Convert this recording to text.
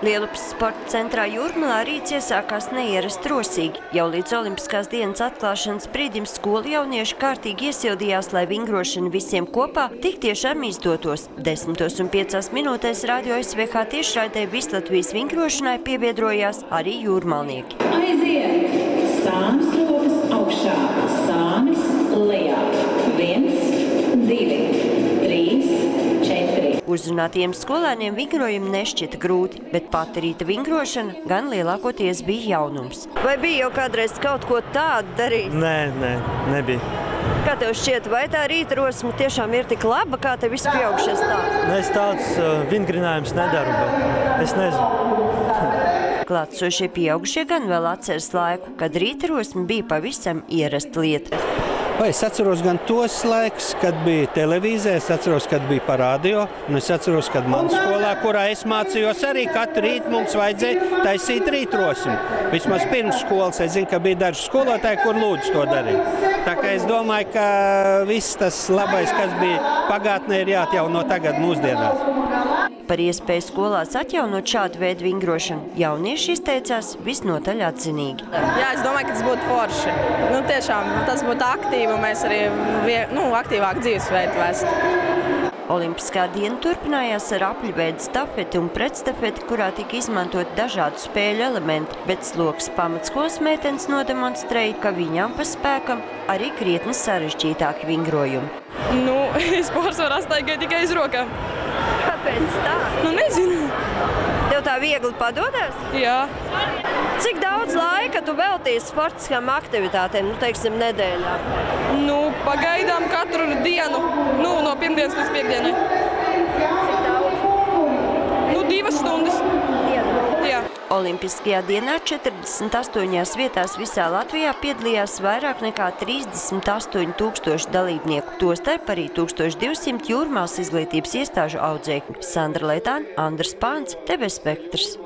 Lielupas sporta centrā Jūrmalā rīts iesākās neierasti rosīgi. Jau līdz olimpiskās dienas atklāšanas brīdim skolu jaunieši kārtīgi iesildījās, lai vingrošana visiem kopā tik tiešām izdotos. 10:05 minūtēs Radio SVH tiešraidē Vislatvijas vingrošanai piebiedrojās arī jūrmalnieki. Aiziet! Sānis rokas augšā, sānis lejā. 1, 2, 3, 4. Uzrunātiem skolēniem vingrojumi nešķita grūti, bet pati rīta vingrošana gan lielākoties bija jaunums. Vai bija jau kādreiz kaut ko tādu darīt? Nē, nebija. Kā tev šķiet, vai tā rīta rosme tiešām ir tik laba, kā te visi pieaugšie stāsta? Es tāds vingrinājums nedaru, bet es nezinu. Klātsošie pieaugušie gan vēl atceras laiku, kad rīta rosme bija pavisam ierasta lieta. Es atceros gan tos laikus, kad bija televīzija, es atceros, kad bija pa radio, un es atceros, kad man skolā, kurā es mācījos, arī katru rītu mums vajadzēja taisīt rītrosmi. Vismaz pirms skolas es zinu, ka bija daži skolotāji, kur lūdzu to darīt. Tā kā es domāju, ka viss tas labais, kas bija pagātnē, ir jāatjauno tagad mūsdienās. Par iespēju skolās atjaunot šādu veidu vingrošanu jaunieši izteicās visnotaļ atzinīgi. Jā, es domāju, ka tas būtu forši. Tiešām tas būtu aktīvi, un mēs arī aktīvāk dzīvesveidu vestu. Olimpiskā diena turpinājās ar apļveida stafeti un pretstafeti, kurā tika izmantot dažādu spēļu elementi, bet sloks pamatskolas meitenes nodemonstrēja, ka viņām pa spēkam arī krietni sarežģītāki vingrojumi. Es pārsvarā staigāju tikai uz rokām. Kāpēc tā? Nezinu. Tev tā viegli padodas? Jā. Cik daudz laika tu veltīji sportiskām aktivitātēm, teiksim, nedēļā? Pagaidām katru dienu, no pirmdienas līdz piekdienai. Cik daudz? 2 stundas. Jā. Olimpiskajā dienā 48 vietās visā Latvijā piedalījās vairāk nekā 38 000 dalībnieku, tostarp arī 1200 Jūrmales izglītības iestāžu audzēkņu. Sandra Leitāne, Andris Pāns, TV Spektrs.